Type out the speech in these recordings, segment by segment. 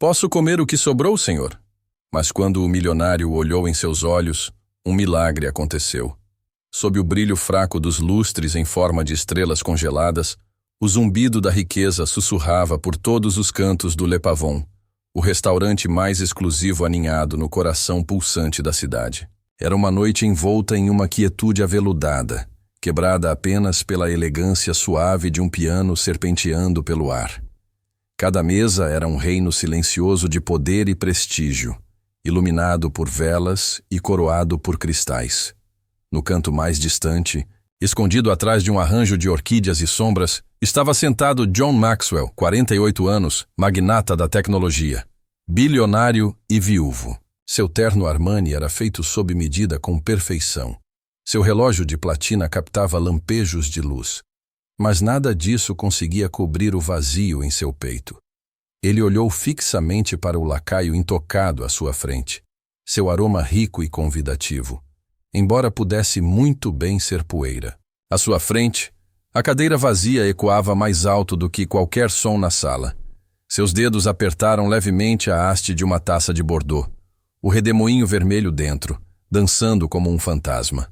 Posso comer o que sobrou, senhor? Mas quando o milionário olhou em seus olhos, um milagre aconteceu. Sob o brilho fraco dos lustres em forma de estrelas congeladas, o zumbido da riqueza sussurrava por todos os cantos do Le Pavon, o restaurante mais exclusivo aninhado no coração pulsante da cidade. Era uma noite envolta em uma quietude aveludada, quebrada apenas pela elegância suave de um piano serpenteando pelo ar. Cada mesa era um reino silencioso de poder e prestígio, iluminado por velas e coroado por cristais. No canto mais distante, escondido atrás de um arranjo de orquídeas e sombras, estava sentado John Maxwell, 48 anos, magnata da tecnologia, bilionário e viúvo. Seu terno Armani era feito sob medida com perfeição. Seu relógio de platina captava lampejos de luz, mas nada disso conseguia cobrir o vazio em seu peito. Ele olhou fixamente para o lacaio intocado à sua frente, seu aroma rico e convidativo, embora pudesse muito bem ser poeira. À sua frente, a cadeira vazia ecoava mais alto do que qualquer som na sala. Seus dedos apertaram levemente a haste de uma taça de Bordeaux, o redemoinho vermelho dentro, dançando como um fantasma.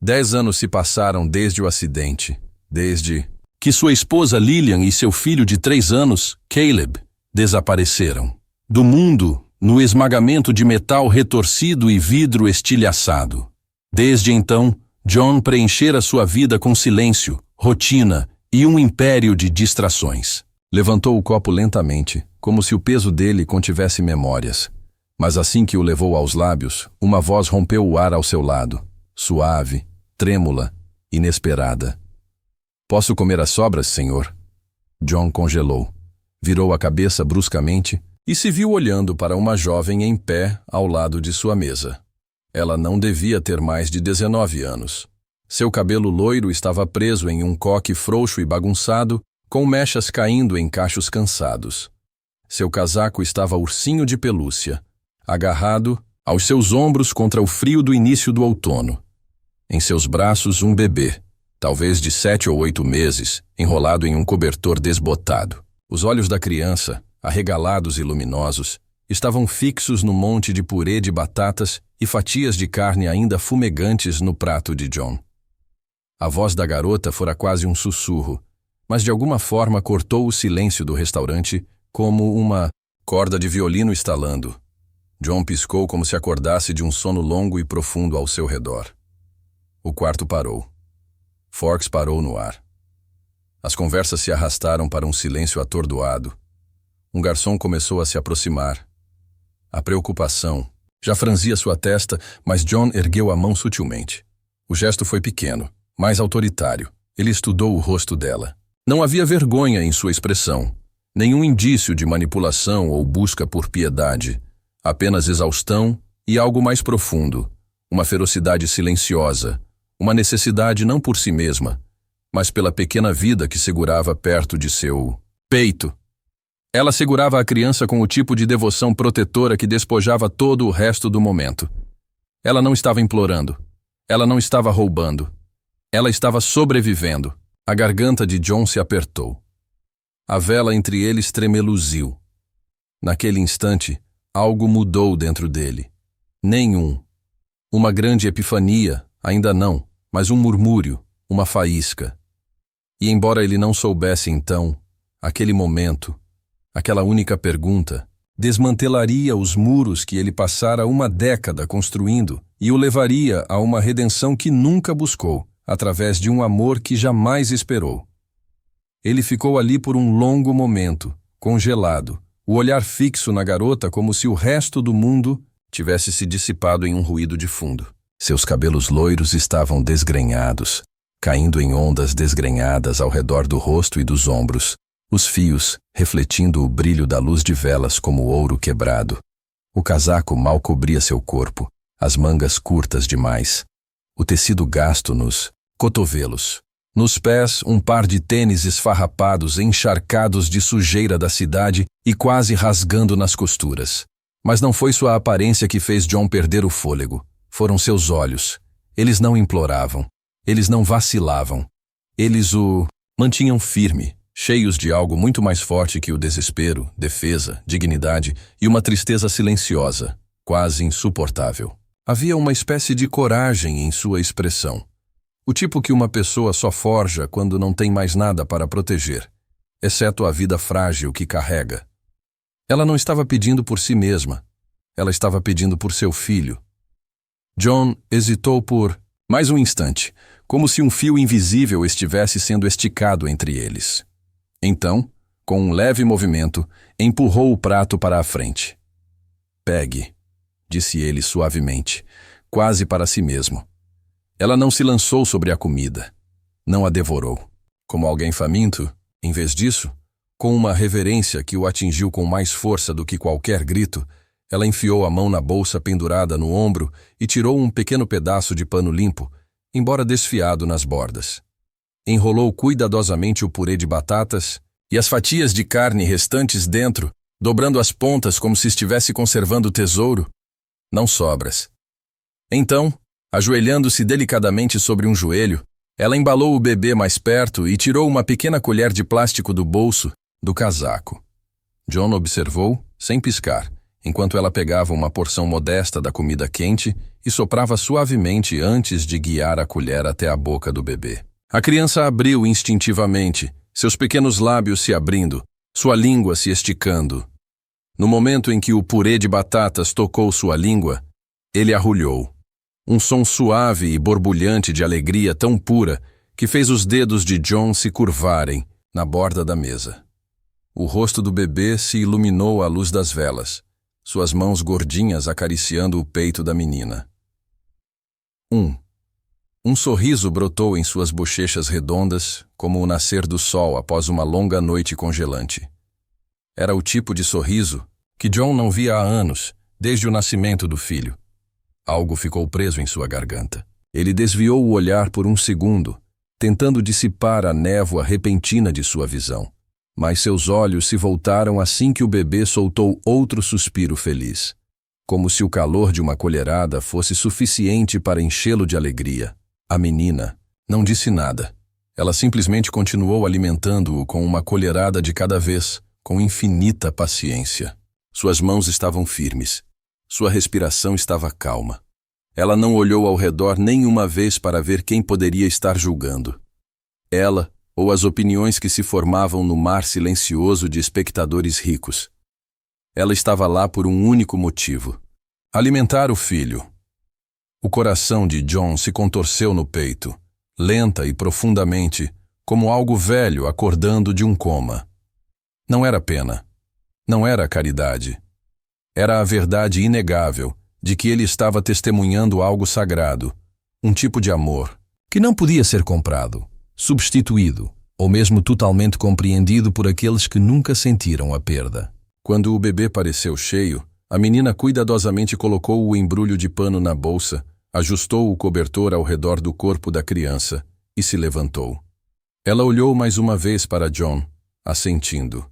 10 anos se passaram desde o acidente, desde que sua esposa Lillian e seu filho de 3 anos, Caleb, desapareceram do mundo no esmagamento de metal retorcido e vidro estilhaçado. Desde então, John preenchera sua vida com silêncio, rotina e um império de distrações. Levantou o copo lentamente, como se o peso dele contivesse memórias. Mas assim que o levou aos lábios, uma voz rompeu o ar ao seu lado, suave, trêmula, inesperada. Posso comer as sobras, senhor? John congelou, virou a cabeça bruscamente e se viu olhando para uma jovem em pé ao lado de sua mesa. Ela não devia ter mais de 19 anos. Seu cabelo loiro estava preso em um coque frouxo e bagunçado, com mechas caindo em cachos cansados. Seu casaco estava ursinho de pelúcia, agarrado aos seus ombros contra o frio do início do outono. Em seus braços um bebê, talvez de 7 ou 8 meses, enrolado em um cobertor desbotado. Os olhos da criança, arregalados e luminosos, estavam fixos no monte de purê de batatas e fatias de carne ainda fumegantes no prato de John. A voz da garota fora quase um sussurro, mas de alguma forma cortou o silêncio do restaurante como uma corda de violino estalando. John piscou como se acordasse de um sono longo e profundo ao seu redor. O quarto parou. Forks parou no ar. As conversas se arrastaram para um silêncio atordoado. Um garçom começou a se aproximar. A preocupação já franzia sua testa, mas John ergueu a mão sutilmente. O gesto foi pequeno, mais autoritário. Ele estudou o rosto dela. Não havia vergonha em sua expressão, nenhum indício de manipulação ou busca por piedade. Apenas exaustão e algo mais profundo, uma ferocidade silenciosa, uma necessidade não por si mesma, mas pela pequena vida que segurava perto de seu peito. Ela segurava a criança com o tipo de devoção protetora que despojava todo o resto do momento. Ela não estava implorando. Ela não estava roubando. Ela estava sobrevivendo. A garganta de John se apertou. A vela entre eles tremeluziu. Naquele instante, algo mudou dentro dele. Uma grande epifania, ainda não, mas um murmúrio, uma faísca. E embora ele não soubesse então, aquele momento, aquela única pergunta, desmantelaria os muros que ele passara uma década construindo e o levaria a uma redenção que nunca buscou, através de um amor que jamais esperou. Ele ficou ali por um longo momento, congelado, o olhar fixo na garota como se o resto do mundo tivesse se dissipado em um ruído de fundo. Seus cabelos loiros estavam desgrenhados, caindo em ondas desgrenhadas ao redor do rosto e dos ombros, os fios refletindo o brilho da luz de velas como ouro quebrado. O casaco mal cobria seu corpo, as mangas curtas demais, o tecido gasto nos cotovelos. Nos pés, um par de tênis esfarrapados, encharcados de sujeira da cidade e quase rasgando nas costuras. Mas não foi sua aparência que fez John perder o fôlego. Foram seus olhos. Eles não imploravam. Eles não vacilavam. Eles o mantinham firme, cheios de algo muito mais forte que o desespero, defesa, dignidade e uma tristeza silenciosa, quase insuportável. Havia uma espécie de coragem em sua expressão. O tipo que uma pessoa só forja quando não tem mais nada para proteger, exceto a vida frágil que carrega. Ela não estava pedindo por si mesma. Ela estava pedindo por seu filho. John hesitou por mais um instante, como se um fio invisível estivesse sendo esticado entre eles. Então, com um leve movimento, empurrou o prato para a frente. Pegue, disse ele suavemente, quase para si mesmo. Ela não se lançou sobre a comida. Não a devorou. Como alguém faminto, em vez disso, com uma reverência que o atingiu com mais força do que qualquer grito, ela enfiou a mão na bolsa pendurada no ombro e tirou um pequeno pedaço de pano limpo, embora desfiado nas bordas. Enrolou cuidadosamente o purê de batatas e as fatias de carne restantes dentro, dobrando as pontas como se estivesse conservando tesouro. Não sobras. Então, ajoelhando-se delicadamente sobre um joelho, ela embalou o bebê mais perto e tirou uma pequena colher de plástico do bolso do casaco. John observou, sem piscar, enquanto ela pegava uma porção modesta da comida quente e soprava suavemente antes de guiar a colher até a boca do bebê. A criança abriu instintivamente, seus pequenos lábios se abrindo, sua língua se esticando. No momento em que o purê de batatas tocou sua língua, ele arrulhou. Um som suave e borbulhante de alegria tão pura que fez os dedos de John se curvarem na borda da mesa. O rosto do bebê se iluminou à luz das velas, suas mãos gordinhas acariciando o peito da menina. Um sorriso brotou em suas bochechas redondas, como o nascer do sol após uma longa noite congelante. Era o tipo de sorriso que John não via há anos, desde o nascimento do filho. Algo ficou preso em sua garganta. Ele desviou o olhar por um segundo, tentando dissipar a névoa repentina de sua visão. Mas seus olhos se voltaram assim que o bebê soltou outro suspiro feliz, como se o calor de uma colherada fosse suficiente para enchê-lo de alegria. A menina não disse nada. Ela simplesmente continuou alimentando-o com uma colherada de cada vez, com infinita paciência. Suas mãos estavam firmes. Sua respiração estava calma. Ela não olhou ao redor nem uma vez para ver quem poderia estar julgando. Ela ou as opiniões que se formavam no mar silencioso de espectadores ricos. Ela estava lá por um único motivo: alimentar o filho. O coração de John se contorceu no peito, lenta e profundamente, como algo velho acordando de um coma. Não era pena. Não era caridade. Era a verdade inegável de que ele estava testemunhando algo sagrado, um tipo de amor, que não podia ser comprado, substituído, ou mesmo totalmente compreendido por aqueles que nunca sentiram a perda. Quando o bebê pareceu cheio, a menina cuidadosamente colocou o embrulho de pano na bolsa, ajustou o cobertor ao redor do corpo da criança e se levantou. Ela olhou mais uma vez para John, assentindo.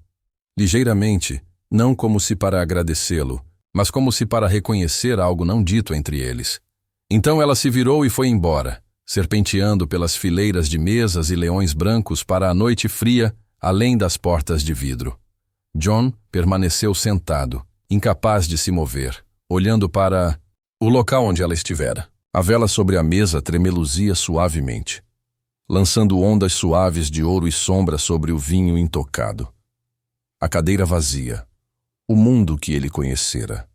Ligeiramente, não como se para agradecê-lo, mas como se para reconhecer algo não dito entre eles. Então ela se virou e foi embora, serpenteando pelas fileiras de mesas e leões brancos para a noite fria, além das portas de vidro. John permaneceu sentado, incapaz de se mover, olhando para o local onde ela estivera. A vela sobre a mesa tremeluzia suavemente, lançando ondas suaves de ouro e sombra sobre o vinho intocado. A cadeira vazia, o mundo que ele conhecera.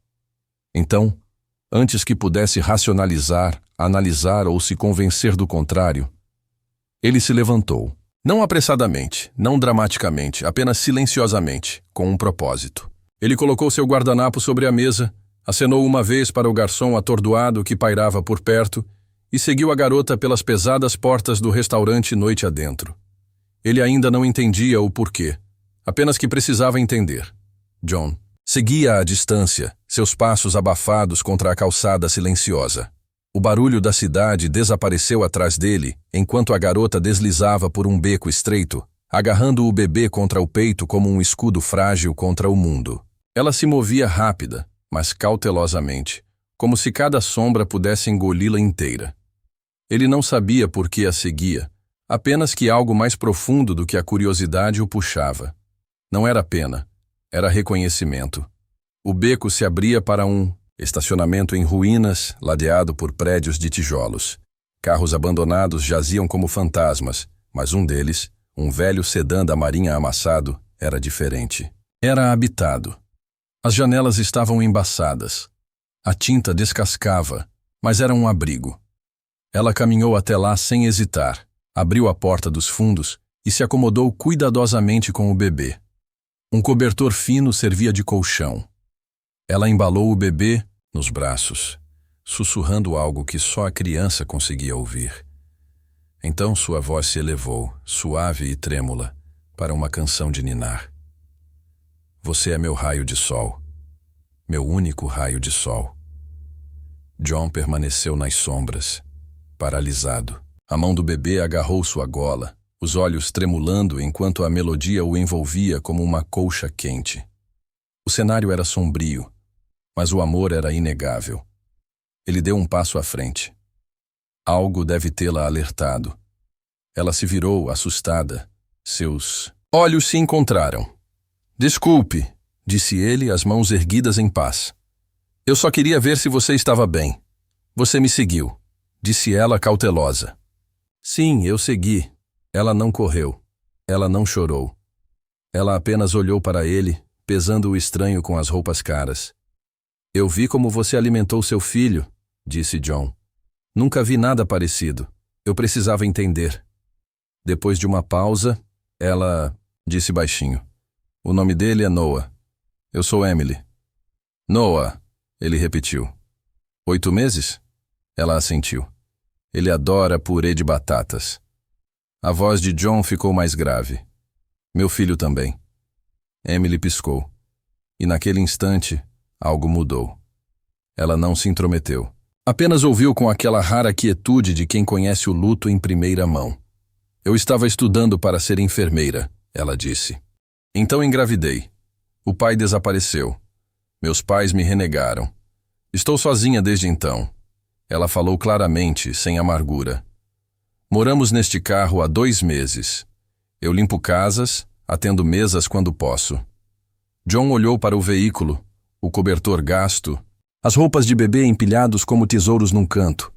Então, antes que pudesse racionalizar, analisar ou se convencer do contrário, ele se levantou. Não apressadamente, não dramaticamente, apenas silenciosamente, com um propósito. Ele colocou seu guardanapo sobre a mesa, acenou uma vez para o garçom atordoado que pairava por perto e seguiu a garota pelas pesadas portas do restaurante noite adentro. Ele ainda não entendia o porquê, apenas que precisava entender. John seguia à distância, seus passos abafados contra a calçada silenciosa. O barulho da cidade desapareceu atrás dele, enquanto a garota deslizava por um beco estreito, agarrando o bebê contra o peito como um escudo frágil contra o mundo. Ela se movia rápida, mas cautelosamente, como se cada sombra pudesse engoli-la inteira. Ele não sabia por que a seguia, Apenas que algo mais profundo do que a curiosidade o puxava. Não era pena, era reconhecimento. O beco se abria para um estacionamento em ruínas, ladeado por prédios de tijolos. Carros abandonados jaziam como fantasmas, mas um deles, um velho sedã da Marinha amassado, era diferente. Era habitado. As janelas estavam embaçadas. A tinta descascava, mas era um abrigo. Ela caminhou até lá sem hesitar, abriu a porta dos fundos e se acomodou cuidadosamente com o bebê. Um cobertor fino servia de colchão. Ela embalou o bebê nos braços, sussurrando algo que só a criança conseguia ouvir. Então sua voz se elevou, suave e trêmula, para uma canção de ninar. Você é meu raio de sol, meu único raio de sol. John permaneceu nas sombras, paralisado. A mão do bebê agarrou sua gola, os olhos tremulando enquanto a melodia o envolvia como uma colcha quente. O cenário era sombrio, mas o amor era inegável. Ele deu um passo à frente. Algo deve tê-la alertado. Ela se virou, assustada. Seus olhos se encontraram. Desculpe, disse ele, as mãos erguidas em paz. Eu só queria ver se você estava bem. Você me seguiu, disse ela cautelosa. Sim, eu segui. Ela não correu. Ela não chorou. Ela apenas olhou para ele, pesando o estranho com as roupas caras. Eu vi como você alimentou seu filho, disse John. Nunca vi nada parecido. Eu precisava entender. Depois de uma pausa, ela disse baixinho. O nome dele é Noah. Eu sou Emily. Noah, ele repetiu. 8 meses? Ela assentiu. Ele adora purê de batatas. A voz de John ficou mais grave. Meu filho também. Emily piscou. E naquele instante, algo mudou. Ela não se intrometeu. Apenas ouviu com aquela rara quietude de quem conhece o luto em primeira mão. Eu estava estudando para ser enfermeira, ela disse. Então engravidei. O pai desapareceu. Meus pais me renegaram. Estou sozinha desde então. Ela falou claramente, sem amargura. Moramos neste carro há 2 meses. Eu limpo casas, atendo mesas quando posso. John olhou para o veículo, o cobertor gasto, as roupas de bebê empilhados como tesouros num canto.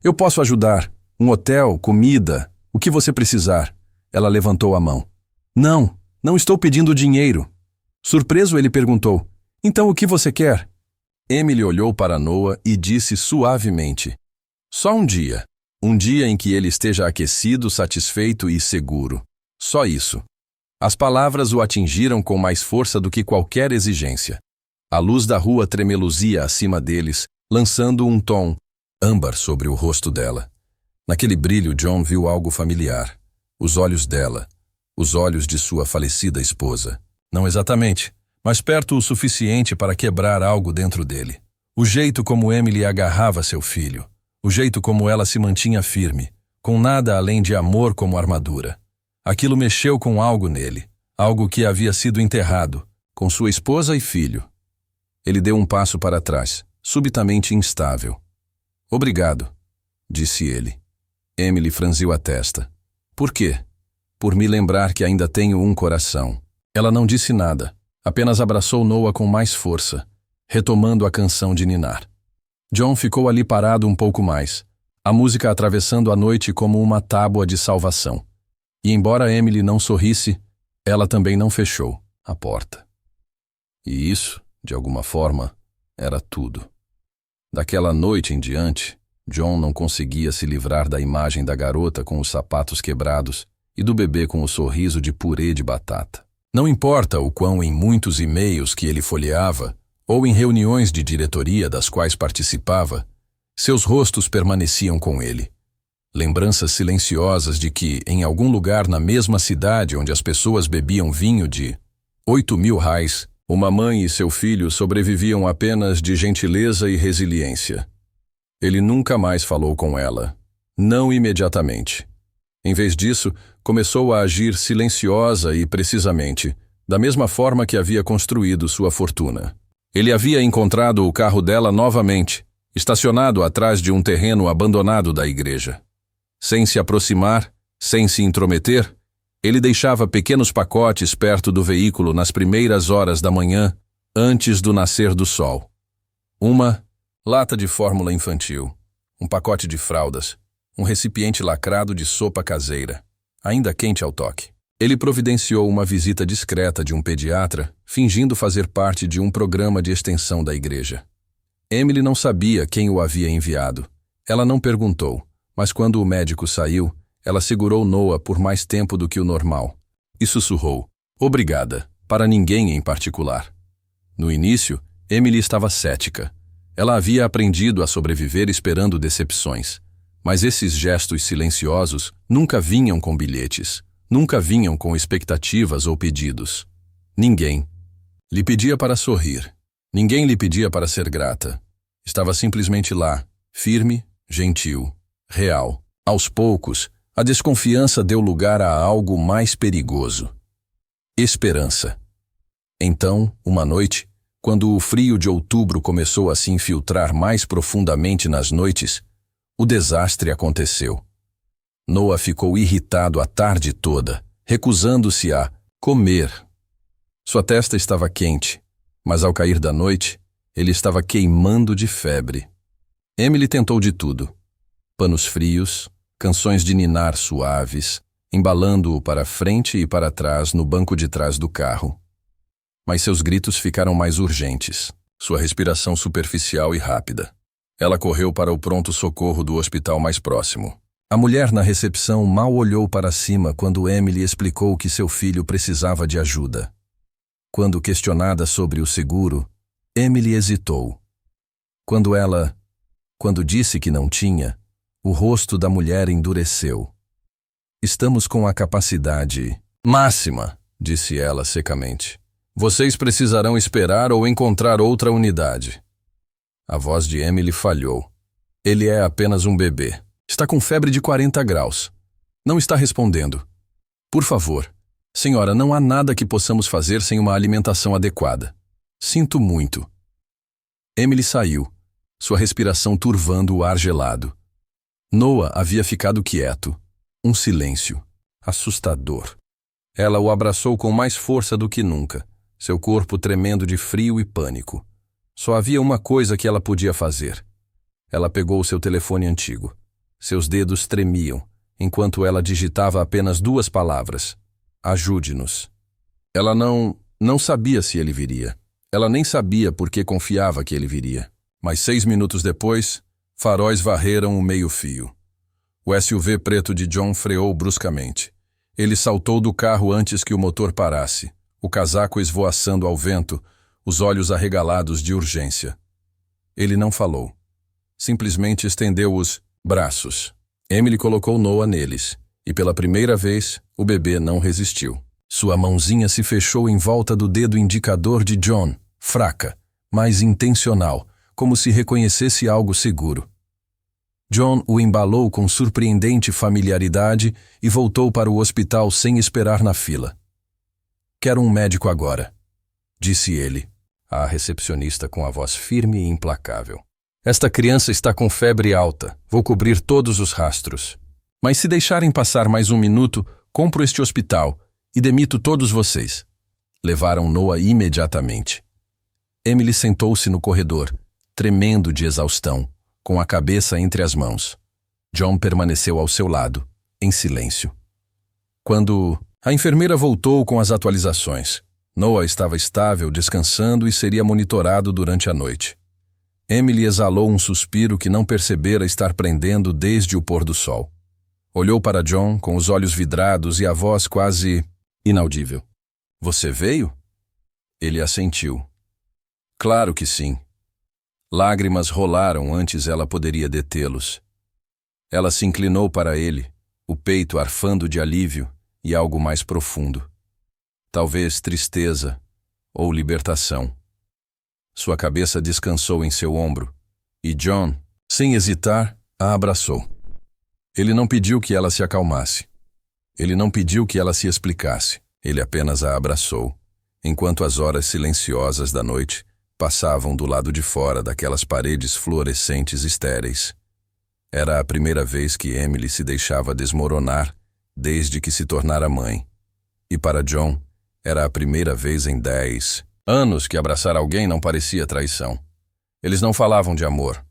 Eu posso ajudar. Um hotel, comida, o que você precisar. Ela levantou a mão. Não estou pedindo dinheiro. Surpreso, ele perguntou. Então o que você quer? Emily olhou para Noah e disse suavemente. Só um dia. Um dia em que ele esteja aquecido, satisfeito e seguro. Só isso. As palavras o atingiram com mais força do que qualquer exigência. A luz da rua tremeluzia acima deles, lançando um tom âmbar sobre o rosto dela. Naquele brilho, John viu algo familiar. Os olhos dela. Os olhos de sua falecida esposa. Não exatamente, mas perto o suficiente para quebrar algo dentro dele. O jeito como Emily agarrava seu filho. O jeito como ela se mantinha firme, com nada além de amor como armadura. Aquilo mexeu com algo nele, algo que havia sido enterrado, com sua esposa e filho. Ele deu um passo para trás, subitamente instável. Obrigado, disse ele. Emily franziu a testa. Por quê? Por me lembrar que ainda tenho um coração. Ela não disse nada, apenas abraçou Noah com mais força, retomando a canção de ninar. John ficou ali parado um pouco mais, a música atravessando a noite como uma tábua de salvação. E embora Emily não sorrisse, ela também não fechou a porta. E isso, de alguma forma, era tudo. Daquela noite em diante, John não conseguia se livrar da imagem da garota com os sapatos quebrados e do bebê com o sorriso de purê de batata. Não importa o quão em muitos e-mails que ele folheava, ou em reuniões de diretoria das quais participava, seus rostos permaneciam com ele. Lembranças silenciosas de que, em algum lugar na mesma cidade onde as pessoas bebiam vinho de 8.000 reais, uma mãe e seu filho sobreviviam apenas de gentileza e resiliência. Ele nunca mais falou com ela. Não imediatamente. Em vez disso, começou a agir silenciosa e precisamente, da mesma forma que havia construído sua fortuna. Ele havia encontrado o carro dela novamente, estacionado atrás de um terreno abandonado da igreja. Sem se aproximar, Sem se intrometer, ele deixava pequenos pacotes perto do veículo nas primeiras horas da manhã, antes do nascer do sol. Uma lata de fórmula infantil, um pacote de fraldas, um recipiente lacrado de sopa caseira, ainda quente ao toque. Ele providenciou uma visita discreta de um pediatra, fingindo fazer parte de um programa de extensão da igreja. Emily não sabia quem o havia enviado. Ela não perguntou, mas quando o médico saiu, ela segurou Noah por mais tempo do que o normal e sussurrou, "Obrigada", para ninguém em particular. No início, Emily estava cética. Ela havia aprendido a sobreviver esperando decepções. Mas esses gestos silenciosos nunca vinham com bilhetes, nunca vinham com expectativas ou pedidos. Ninguém lhe pedia para sorrir. Ninguém lhe pedia para ser grata. Estava simplesmente lá, firme, gentil, real. Aos poucos, a desconfiança deu lugar a algo mais perigoso. Esperança. Então, uma noite, quando o frio de outubro começou a se infiltrar mais profundamente nas noites, o desastre aconteceu. Noah ficou irritado a tarde toda, recusando-se a comer. Sua testa estava quente, mas ao cair da noite, ele estava queimando de febre. Emily tentou de tudo. Panos frios, canções de ninar suaves, embalando-o para frente e para trás no banco de trás do carro. Mas seus gritos ficaram mais urgentes, sua respiração superficial e rápida. Ela correu para o pronto-socorro do hospital mais próximo. A mulher na recepção mal olhou para cima quando Emily explicou que seu filho precisava de ajuda. Quando questionada sobre o seguro, Emily hesitou. Quando disse que não tinha, o rosto da mulher endureceu. "Estamos com a capacidade máxima", disse ela secamente. "Vocês precisarão esperar ou encontrar outra unidade." A voz de Emily falhou. "Ele é apenas um bebê. Está com febre de 40 graus. Não está respondendo. Por favor, senhora, não há nada que possamos fazer sem uma alimentação adequada. Sinto muito." Emily saiu, sua respiração turvando o ar gelado. Noah havia ficado quieto. Um silêncio assustador. Ela o abraçou com mais força do que nunca, seu corpo tremendo de frio e pânico. Só havia uma coisa que ela podia fazer. Ela pegou seu telefone antigo. Seus dedos tremiam, enquanto ela digitava apenas 2 palavras. "Ajude-nos." Ela não sabia se ele viria. Ela nem sabia por que confiava que ele viria. Mas 6 minutos depois, faróis varreram o meio-fio. O SUV preto de John freou bruscamente. Ele saltou do carro antes que o motor parasse, o casaco esvoaçando ao vento, os olhos arregalados de urgência. Ele não falou. Simplesmente estendeu os braços. Emily colocou Noah neles, e pela primeira vez, o bebê não resistiu. Sua mãozinha se fechou em volta do dedo indicador de John, fraca, mas intencional, como se reconhecesse algo seguro. John o embalou com surpreendente familiaridade e voltou para o hospital sem esperar na fila. "Quero um médico agora", disse ele, à recepcionista com a voz firme e implacável. "Esta criança está com febre alta. Vou cobrir todos os rastros. Mas se deixarem passar mais 1 minuto, compro este hospital e demito todos vocês." Levaram Noah imediatamente. Emily sentou-se no corredor, tremendo de exaustão, com a cabeça entre as mãos. John permaneceu ao seu lado, em silêncio. Quando a enfermeira voltou com as atualizações, Noah estava estável, descansando e seria monitorado durante a noite. Emily exalou um suspiro que não percebera estar prendendo desde o pôr do sol. Olhou para John com os olhos vidrados e a voz quase inaudível. "Você veio?" Ele assentiu. "Claro que sim." Lágrimas rolaram antes ela poderia detê-los. Ela se inclinou para ele, o peito arfando de alívio e algo mais profundo. Talvez tristeza ou libertação. Sua cabeça descansou em seu ombro, e John, sem hesitar, a abraçou. Ele não pediu que ela se acalmasse. Ele não pediu que ela se explicasse. Ele apenas a abraçou, enquanto as horas silenciosas da noite passavam do lado de fora daquelas paredes fluorescentes estéreis. Era a primeira vez que Emily se deixava desmoronar desde que se tornara mãe. E para John, era a primeira vez em 10 anos que abraçar alguém não parecia traição. Eles não falavam de amor.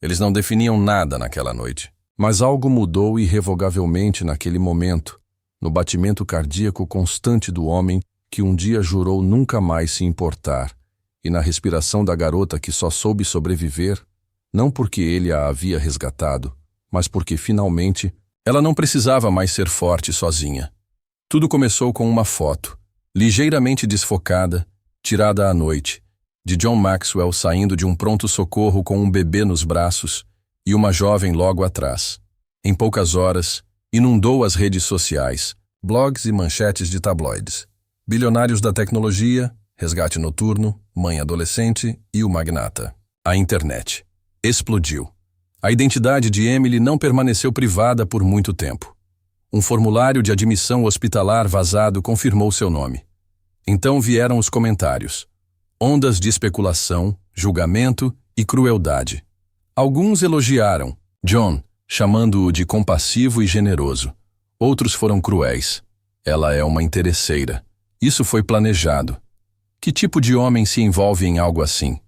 Eles não definiam nada naquela noite. Mas algo mudou irrevogavelmente naquele momento, no batimento cardíaco constante do homem que um dia jurou nunca mais se importar, e na respiração da garota que só soube sobreviver, não porque ele a havia resgatado, mas porque finalmente ela não precisava mais ser forte sozinha. Tudo começou com uma foto, ligeiramente desfocada, tirada à noite, de John Maxwell saindo de um pronto-socorro com um bebê nos braços e uma jovem logo atrás. Em poucas horas, inundou as redes sociais, blogs e manchetes de tabloides. Bilionários da tecnologia, resgate noturno, mãe adolescente e o magnata. A internet explodiu. A identidade de Emily não permaneceu privada por muito tempo. Um formulário de admissão hospitalar vazado confirmou seu nome. Então vieram os comentários. Ondas de especulação, julgamento e crueldade. Alguns elogiaram John, chamando-o de compassivo e generoso. Outros foram cruéis. Ela é uma interesseira. Isso foi planejado. Que tipo de homem se envolve em algo assim?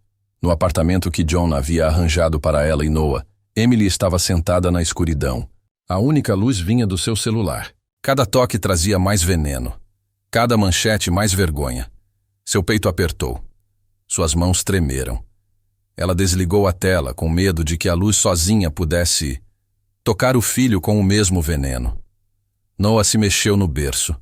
No apartamento que John havia arranjado para ela e Noah, Emily estava sentada na escuridão. A única luz vinha do seu celular. Cada toque trazia mais veneno. Cada manchete mais vergonha. Seu peito apertou. Suas mãos tremeram. Ela desligou a tela com medo de que a luz sozinha pudesse tocar o filho com o mesmo veneno. Noah se mexeu no berço.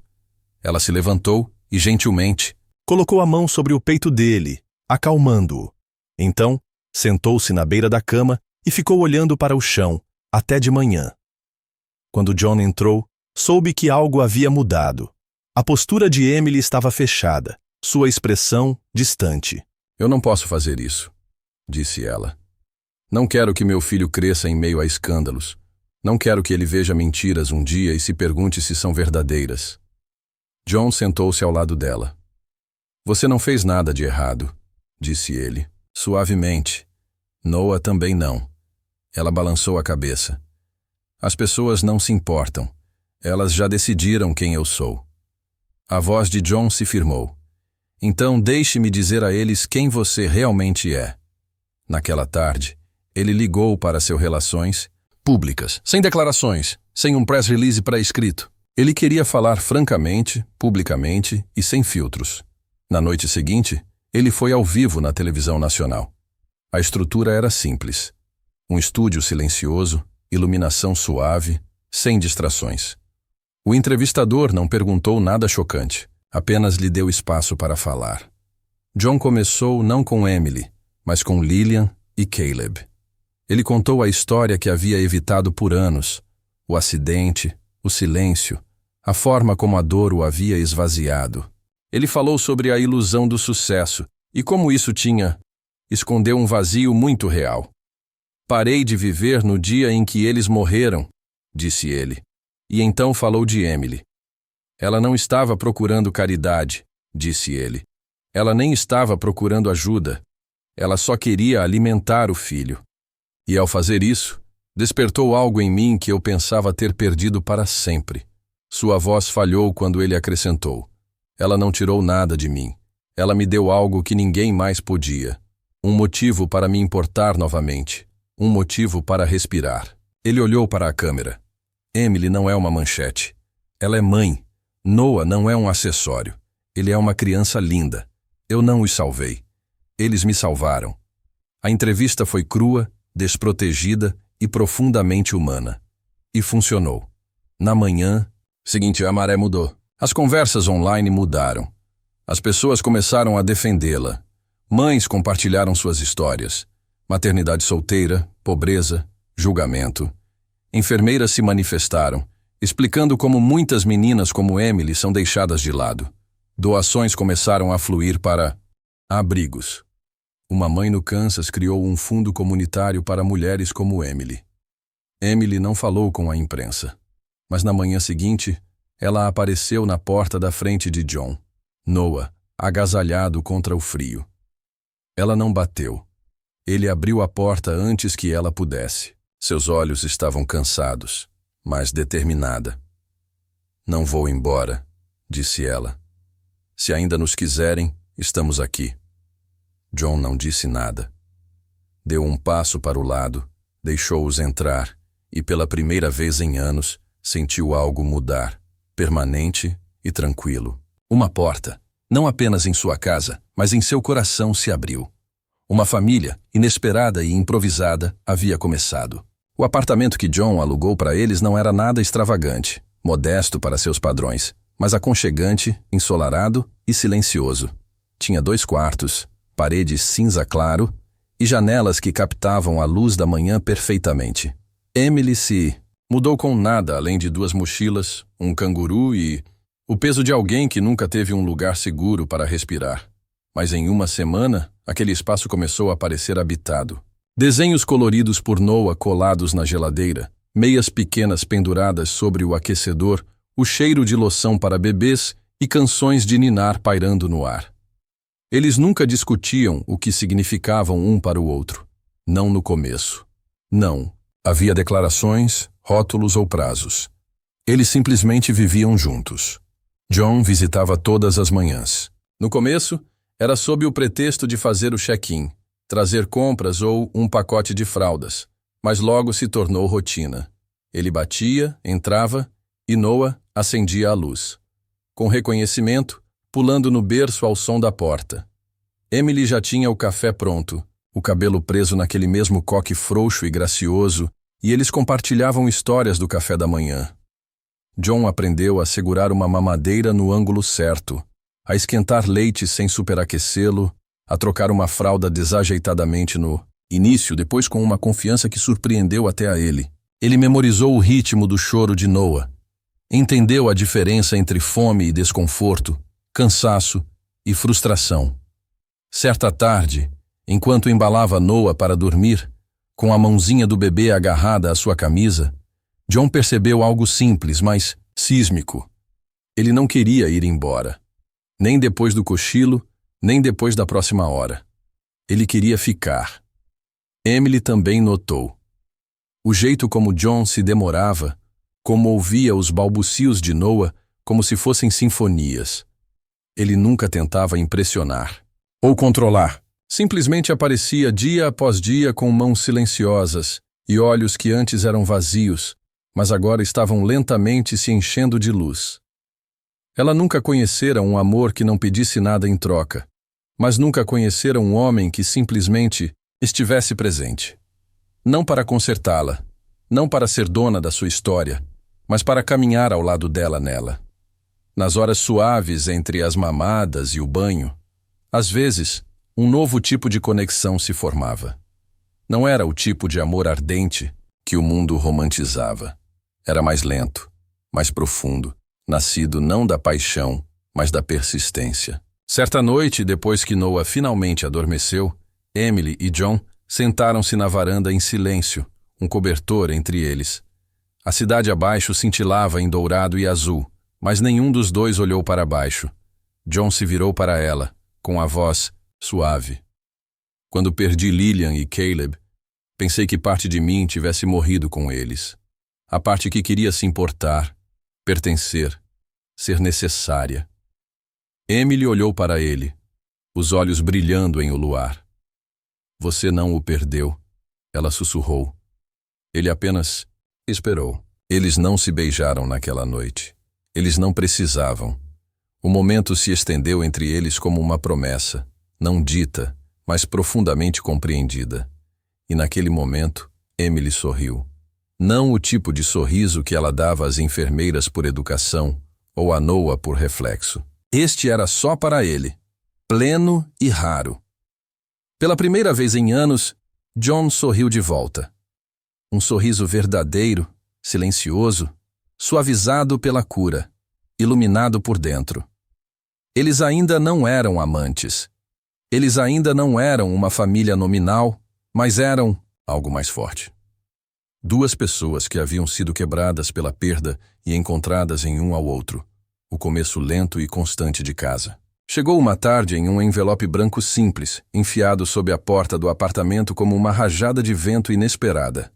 Ela se levantou e, gentilmente, colocou a mão sobre o peito dele, acalmando-o. Então, sentou-se na beira da cama e ficou olhando para o chão, até de manhã. Quando John entrou, soube que algo havia mudado. A postura de Emily estava fechada, sua expressão distante. Eu não posso fazer isso, disse ela. Não quero que meu filho cresça em meio a escândalos. Não quero que ele veja mentiras um dia e se pergunte se são verdadeiras. John sentou-se ao lado dela. Você não fez nada de errado, disse ele, suavemente. Noah também não. Ela balançou a cabeça. As pessoas não se importam. Elas já decidiram quem eu sou. A voz de John se firmou. Então deixe-me dizer a eles quem você realmente é. Naquela tarde, ele ligou para seus relações públicas, sem declarações, sem um press release pré-escrito. Ele queria falar francamente, publicamente e sem filtros. Na noite seguinte, ele foi ao vivo na televisão nacional. A estrutura era simples. Um estúdio silencioso, iluminação suave, sem distrações. O entrevistador não perguntou nada chocante, apenas lhe deu espaço para falar. John começou não com Emily, mas com Lillian e Caleb. Ele contou a história que havia evitado por anos, o acidente, o silêncio, a forma como a dor o havia esvaziado. Ele falou sobre a ilusão do sucesso e como isso escondeu um vazio muito real. Parei de viver no dia em que eles morreram, disse ele, e então falou de Emily. Ela não estava procurando caridade, disse ele. Ela nem estava procurando ajuda. Ela só queria alimentar o filho. E ao fazer isso, despertou algo em mim que eu pensava ter perdido para sempre. Sua voz falhou quando ele acrescentou. Ela não tirou nada de mim. Ela me deu algo que ninguém mais podia. Um motivo para me importar novamente. Um motivo para respirar. Ele olhou para a câmera. Emily não é uma manchete. Ela é mãe. Noah não é um acessório. Ele é uma criança linda. Eu não os salvei. Eles me salvaram. A entrevista foi crua, desprotegida e profundamente humana. E funcionou. Na manhã seguinte, a maré mudou. As conversas online mudaram. As pessoas começaram a defendê-la. Mães compartilharam suas histórias. Maternidade solteira, pobreza, julgamento. Enfermeiras se manifestaram, explicando como muitas meninas como Emily são deixadas de lado. Doações começaram a fluir para abrigos. Uma mãe no Kansas criou um fundo comunitário para mulheres como Emily. Emily não falou com a imprensa, mas na manhã seguinte, ela apareceu na porta da frente de John, Noah, agasalhado contra o frio. Ela não bateu. Ele abriu a porta antes que ela pudesse. Seus olhos estavam cansados, mas determinada. Não vou embora, disse ela. Se ainda nos quiserem, estamos aqui. John não disse nada. Deu um passo para o lado, deixou-os entrar e, pela primeira vez em anos, sentiu algo mudar, permanente e tranquilo. Uma porta, não apenas em sua casa, mas em seu coração, se abriu. Uma família, inesperada e improvisada, havia começado. O apartamento que John alugou para eles não era nada extravagante, modesto para seus padrões, mas aconchegante, ensolarado e silencioso. Tinha 2 quartos, paredes cinza claro e janelas que captavam a luz da manhã perfeitamente. Emily se mudou com nada além de 2 mochilas, um canguru e o peso de alguém que nunca teve um lugar seguro para respirar. Mas em uma semana, aquele espaço começou a parecer habitado. Desenhos coloridos por Noah colados na geladeira, meias pequenas penduradas sobre o aquecedor, o cheiro de loção para bebês e canções de ninar pairando no ar. Eles nunca discutiam o que significavam um para o outro. Não no começo. Não. Havia declarações, rótulos ou prazos. Eles simplesmente viviam juntos. John visitava todas as manhãs. No começo, era sob o pretexto de fazer o check-in, trazer compras ou um pacote de fraldas, mas logo se tornou rotina. Ele batia, entrava e Noah acendia a luz. Com reconhecimento, pulando no berço ao som da porta. Emily já tinha o café pronto, o cabelo preso naquele mesmo coque frouxo e gracioso, e eles compartilhavam histórias do café da manhã. John aprendeu a segurar uma mamadeira no ângulo certo, a esquentar leite sem superaquecê-lo, a trocar uma fralda desajeitadamente no início, depois com uma confiança que surpreendeu até a ele. Ele memorizou o ritmo do choro de Noah. Entendeu a diferença entre fome e desconforto, cansaço e frustração. Certa tarde, enquanto embalava Noah para dormir, com a mãozinha do bebê agarrada à sua camisa, John percebeu algo simples, mas sísmico. Ele não queria ir embora. Nem depois do cochilo, nem depois da próxima hora. Ele queria ficar. Emily também notou. O jeito como John se demorava, como ouvia os balbucios de Noah como se fossem sinfonias. Ele nunca tentava impressionar ou controlar. Simplesmente aparecia dia após dia com mãos silenciosas e olhos que antes eram vazios, mas agora estavam lentamente se enchendo de luz. Ela nunca conhecera um amor que não pedisse nada em troca, mas nunca conhecera um homem que simplesmente estivesse presente. Não para consertá-la, não para ser dona da sua história, mas para caminhar ao lado dela nela. Nas horas suaves entre as mamadas e o banho, às vezes, um novo tipo de conexão se formava. Não era o tipo de amor ardente que o mundo romantizava. Era mais lento, mais profundo, nascido não da paixão, mas da persistência. Certa noite, depois que Noah finalmente adormeceu, Emily e John sentaram-se na varanda em silêncio, um cobertor entre eles. A cidade abaixo cintilava em dourado e azul, mas nenhum dos dois olhou para baixo. John se virou para ela, com a voz suave. Quando perdi Lillian e Caleb, pensei que parte de mim tivesse morrido com eles. A parte que queria se importar, pertencer, ser necessária. Emily olhou para ele, os olhos brilhando em o luar. Você não o perdeu, ela sussurrou. Ele apenas esperou. Eles não se beijaram naquela noite. Eles não precisavam. O momento se estendeu entre eles como uma promessa, não dita, mas profundamente compreendida. E naquele momento, Emily sorriu. Não o tipo de sorriso que ela dava às enfermeiras por educação ou a Noah por reflexo. Este era só para ele, pleno e raro. Pela primeira vez em anos, John sorriu de volta. Um sorriso verdadeiro, silencioso, suavizado pela cura, iluminado por dentro. Eles ainda não eram amantes. Eles ainda não eram uma família nominal, mas eram algo mais forte. 2 pessoas que haviam sido quebradas pela perda e encontradas em um ao outro. O começo lento e constante de casa. Chegou uma tarde em um envelope branco simples, enfiado sob a porta do apartamento como uma rajada de vento inesperada.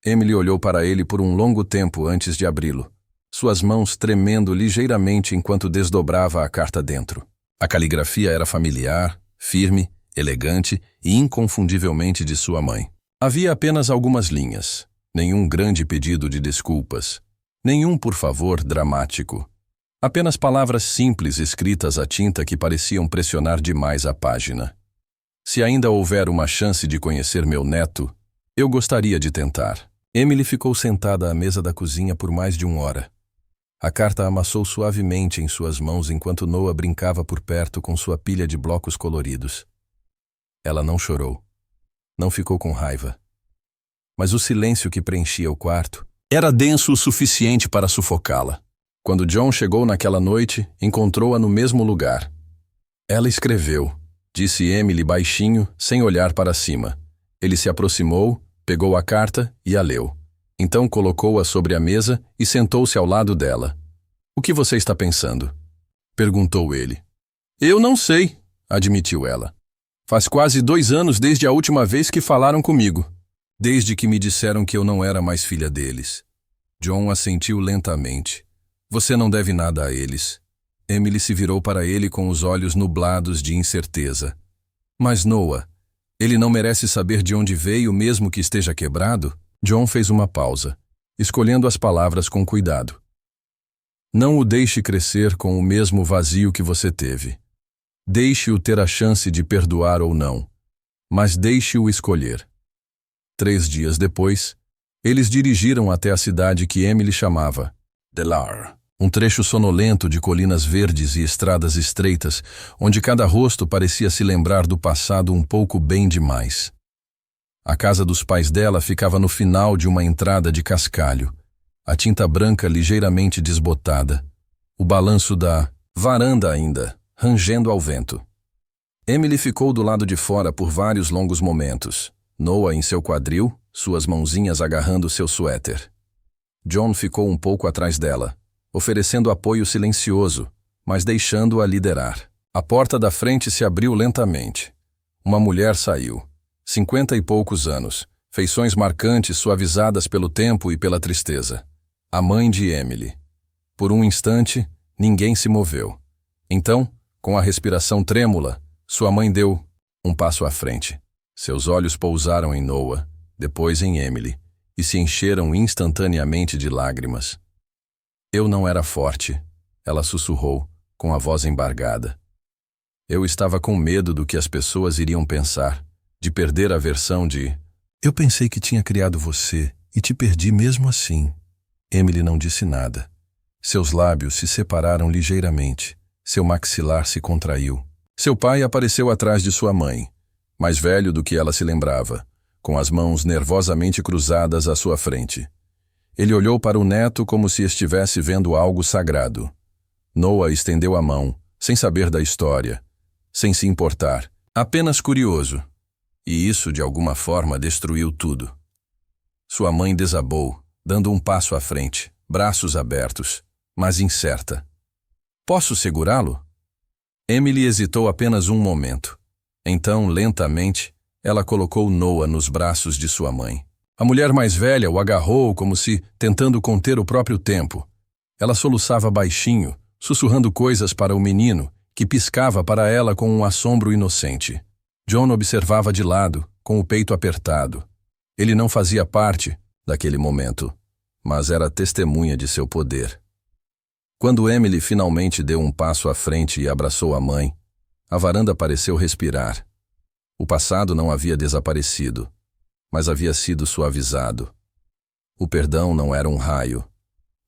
Emily olhou para ele por um longo tempo antes de abri-lo, suas mãos tremendo ligeiramente enquanto desdobrava a carta dentro. A caligrafia era familiar, firme, elegante e inconfundivelmente de sua mãe. Havia apenas algumas linhas, nenhum grande pedido de desculpas, nenhum por favor dramático. Apenas palavras simples escritas à tinta que pareciam pressionar demais a página. Se ainda houver uma chance de conhecer meu neto, eu gostaria de tentar. Emily ficou sentada à mesa da cozinha por mais de 1 hora. A carta amassou suavemente em suas mãos enquanto Noah brincava por perto com sua pilha de blocos coloridos. Ela não chorou. Não ficou com raiva. Mas o silêncio que preenchia o quarto era denso o suficiente para sufocá-la. Quando John chegou naquela noite, encontrou-a no mesmo lugar. Ela escreveu, disse Emily baixinho, sem olhar para cima. Ele se aproximou, pegou a carta e a leu. Então colocou-a sobre a mesa e sentou-se ao lado dela. "O que você está pensando?" perguntou ele. "Eu não sei", admitiu ela. "Faz quase 2 anos desde a última vez que falaram comigo. Desde que me disseram que eu não era mais filha deles." John assentiu lentamente. "Você não deve nada a eles." Emily se virou para ele com os olhos nublados de incerteza. "Mas Noah, ele não merece saber de onde veio mesmo que esteja quebrado?" John fez uma pausa, escolhendo as palavras com cuidado. "Não o deixe crescer com o mesmo vazio que você teve. Deixe-o ter a chance de perdoar ou não, mas deixe-o escolher." 3 dias depois, eles dirigiram até a cidade que Emily chamava Delar, um trecho sonolento de colinas verdes e estradas estreitas, onde cada rosto parecia se lembrar do passado um pouco bem demais. A casa dos pais dela ficava no final de uma entrada de cascalho, a tinta branca ligeiramente desbotada, o balanço da varanda ainda, rangendo ao vento. Emily ficou do lado de fora por vários longos momentos, Noah em seu quadril, suas mãozinhas agarrando seu suéter. John ficou um pouco atrás dela, oferecendo apoio silencioso, mas deixando-a liderar. A porta da frente se abriu lentamente. Uma mulher saiu, 50 e poucos anos, feições marcantes suavizadas pelo tempo e pela tristeza. A mãe de Emily. Por um instante, ninguém se moveu. Então, com a respiração trêmula, sua mãe deu um passo à frente. Seus olhos pousaram em Noah, depois em Emily, e se encheram instantaneamente de lágrimas. "Eu não era forte", ela sussurrou, com a voz embargada. "Eu estava com medo do que as pessoas iriam pensar, de perder a versão de... Eu pensei que tinha criado você e te perdi mesmo assim." Emily não disse nada. Seus lábios se separaram ligeiramente. Seu maxilar se contraiu. Seu pai apareceu atrás de sua mãe, mais velho do que ela se lembrava, com as mãos nervosamente cruzadas à sua frente. Ele olhou para o neto como se estivesse vendo algo sagrado. Noah estendeu a mão, sem saber da história, sem se importar, apenas curioso. E isso, de alguma forma, destruiu tudo. Sua mãe desabou, dando um passo à frente, braços abertos, mas incerta. "Posso segurá-lo?" Emily hesitou apenas um momento. Então, lentamente, ela colocou Noah nos braços de sua mãe. A mulher mais velha o agarrou como se tentando conter o próprio tempo. Ela soluçava baixinho, sussurrando coisas para o menino, que piscava para ela com um assombro inocente. John observava de lado, com o peito apertado. Ele não fazia parte daquele momento, mas era testemunha de seu poder. Quando Emily finalmente deu um passo à frente e abraçou a mãe, a varanda pareceu respirar. O passado não havia desaparecido, mas havia sido suavizado. O perdão não era um raio,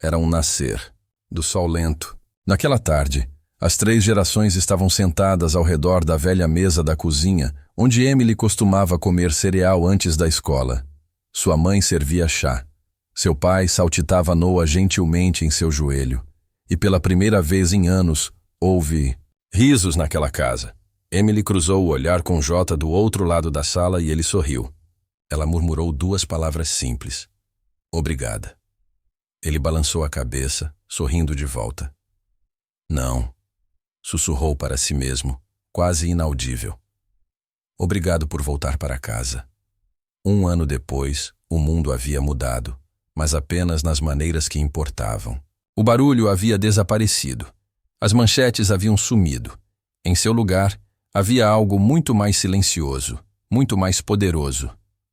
era um nascer, do sol lento. Naquela tarde, as 3 gerações estavam sentadas ao redor da velha mesa da cozinha, onde Emily costumava comer cereal antes da escola. Sua mãe servia chá. Seu pai saltitava Noah gentilmente em seu joelho. E pela primeira vez em anos, houve risos naquela casa. Emily cruzou o olhar com Jota do outro lado da sala e ele sorriu. Ela murmurou 2 palavras simples. "Obrigada." Ele balançou a cabeça, sorrindo de volta. "Não", sussurrou para si mesmo, quase inaudível. "Obrigado por voltar para casa." 1 ano depois, o mundo havia mudado, mas apenas nas maneiras que importavam. O barulho havia desaparecido. As manchetes haviam sumido. Em seu lugar, havia algo muito mais silencioso, muito mais poderoso.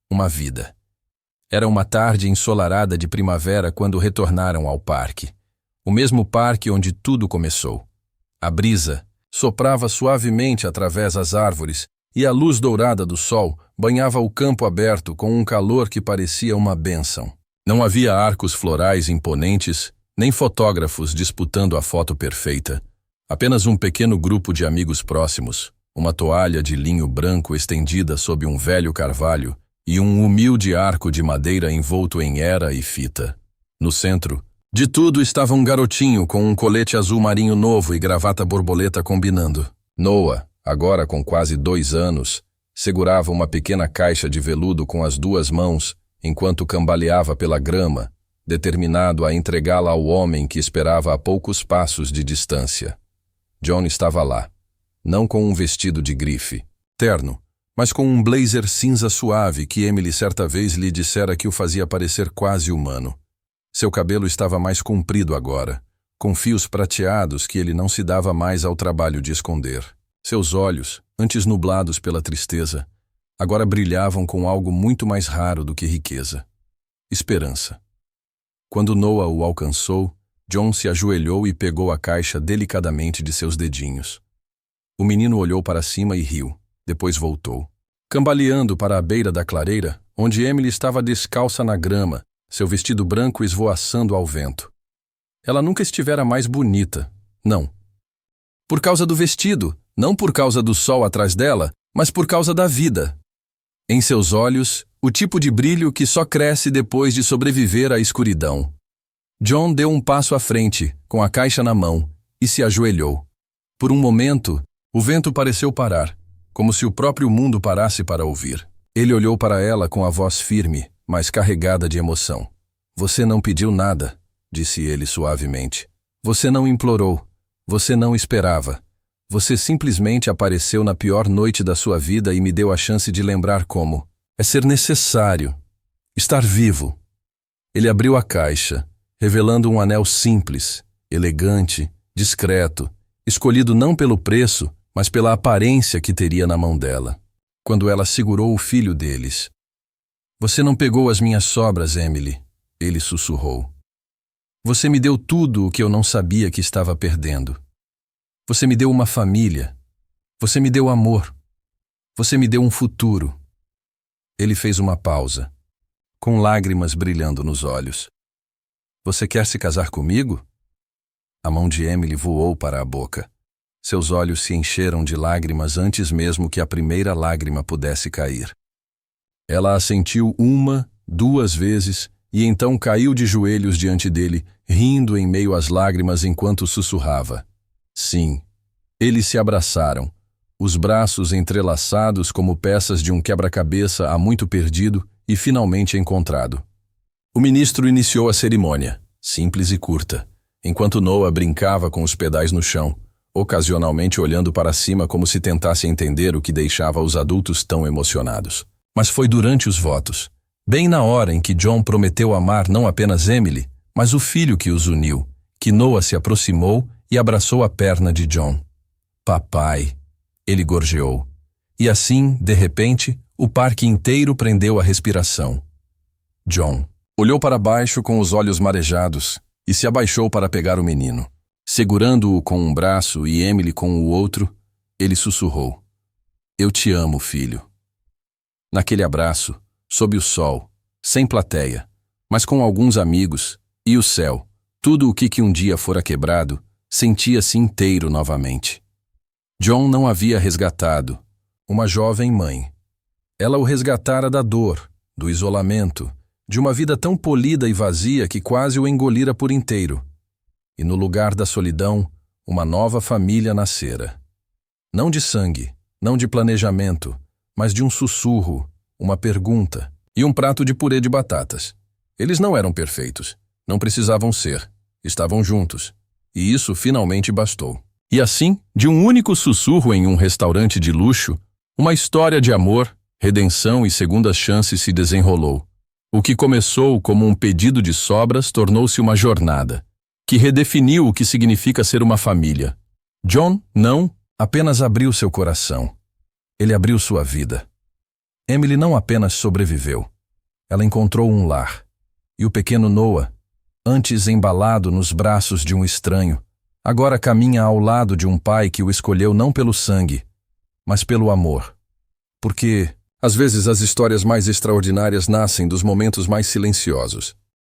Uma vida. Era uma tarde ensolarada de primavera quando retornaram ao parque. O mesmo parque onde tudo começou. A brisa soprava suavemente através das árvores e a luz dourada do sol banhava o campo aberto com um calor que parecia uma bênção. Não havia arcos florais imponentes, nem fotógrafos disputando a foto perfeita. Apenas um pequeno grupo de amigos próximos, uma toalha de linho branco estendida sob um velho carvalho e um humilde arco de madeira envolto em era e fita. No centro de tudo estava um garotinho com um colete azul marinho novo e gravata borboleta combinando. Noah, agora com quase 2 anos, segurava uma pequena caixa de veludo com as 2 mãos enquanto cambaleava pela grama, determinado a entregá-la ao homem que esperava a poucos passos de distância. John estava lá, não com um vestido de grife, terno, mas com um blazer cinza suave que Emily certa vez lhe dissera que o fazia parecer quase humano. Seu cabelo estava mais comprido agora, com fios prateados que ele não se dava mais ao trabalho de esconder. Seus olhos, antes nublados pela tristeza, agora brilhavam com algo muito mais raro do que riqueza. Esperança. Quando Noah o alcançou, John se ajoelhou e pegou a caixa delicadamente de seus dedinhos. O menino olhou para cima e riu, depois voltou. Cambaleando para a beira da clareira, onde Emily estava descalça na grama, seu vestido branco esvoaçando ao vento. Ela nunca estivera mais bonita, não. Por causa do vestido, não por causa do sol atrás dela, mas por causa da vida. Em seus olhos, o tipo de brilho que só cresce depois de sobreviver à escuridão. John deu um passo à frente, com a caixa na mão, e se ajoelhou. Por um momento, o vento pareceu parar, como se o próprio mundo parasse para ouvir. Ele olhou para ela com a voz firme, mas carregada de emoção. Você não pediu nada, disse ele suavemente. Você não implorou. Você não esperava. Você simplesmente apareceu na pior noite da sua vida e me deu a chance de lembrar como é ser necessário, estar vivo. Ele abriu a caixa, revelando um anel simples, elegante, discreto, escolhido não pelo preço, mas pela aparência que teria na mão dela. Quando ela segurou o filho deles. Você não pegou as minhas sobras, Emily, ele sussurrou. Você me deu tudo o que eu não sabia que estava perdendo. Você me deu uma família. Você me deu amor. Você me deu um futuro. Ele fez uma pausa, com lágrimas brilhando nos olhos. Você quer se casar comigo? A mão de Emily voou para a boca. Seus olhos se encheram de lágrimas antes mesmo que a primeira lágrima pudesse cair. Ela assentiu 1, 2 vezes e então caiu de joelhos diante dele, rindo em meio às lágrimas enquanto sussurrava. Sim. Eles se abraçaram, os braços entrelaçados como peças de um quebra-cabeça há muito perdido e finalmente encontrado. O ministro iniciou a cerimônia, simples e curta, enquanto Noah brincava com os pedais no chão, ocasionalmente olhando para cima como se tentasse entender o que deixava os adultos tão emocionados. Mas foi durante os votos, bem na hora em que John prometeu amar não apenas Emily, mas o filho que os uniu, que Noah se aproximou e abraçou a perna de John. Papai, ele gorjeou. E assim, de repente, o parque inteiro prendeu a respiração. John olhou para baixo com os olhos marejados e se abaixou para pegar o menino. Segurando-o com um braço e Emily com o outro, ele sussurrou. Eu te amo, filho. Naquele abraço, sob o sol, sem plateia, mas com alguns amigos, e o céu, tudo o que um dia fora quebrado, sentia-se inteiro novamente. John não havia resgatado uma jovem mãe. Ela o resgatara da dor, do isolamento, de uma vida tão polida e vazia que quase o engolira por inteiro. E no lugar da solidão, uma nova família nascera. Não de sangue, não de planejamento, mas de um sussurro, uma pergunta e um prato de purê de batatas. Eles não eram perfeitos, não precisavam ser, estavam juntos. E isso finalmente bastou. E assim, de um único sussurro em um restaurante de luxo, uma história de amor, redenção e segundas chances se desenrolou. O que começou como um pedido de sobras tornou-se uma jornada. que redefiniu o que significa ser uma família. John, não, apenas abriu seu coração. Ele abriu sua vida. Emily não apenas sobreviveu. Ela encontrou um lar. E o pequeno Noah, antes embalado nos braços de um estranho, agora caminha ao lado de um pai que o escolheu não pelo sangue, mas pelo amor. Porque, às vezes, as histórias mais extraordinárias nascem dos momentos mais silenciosos.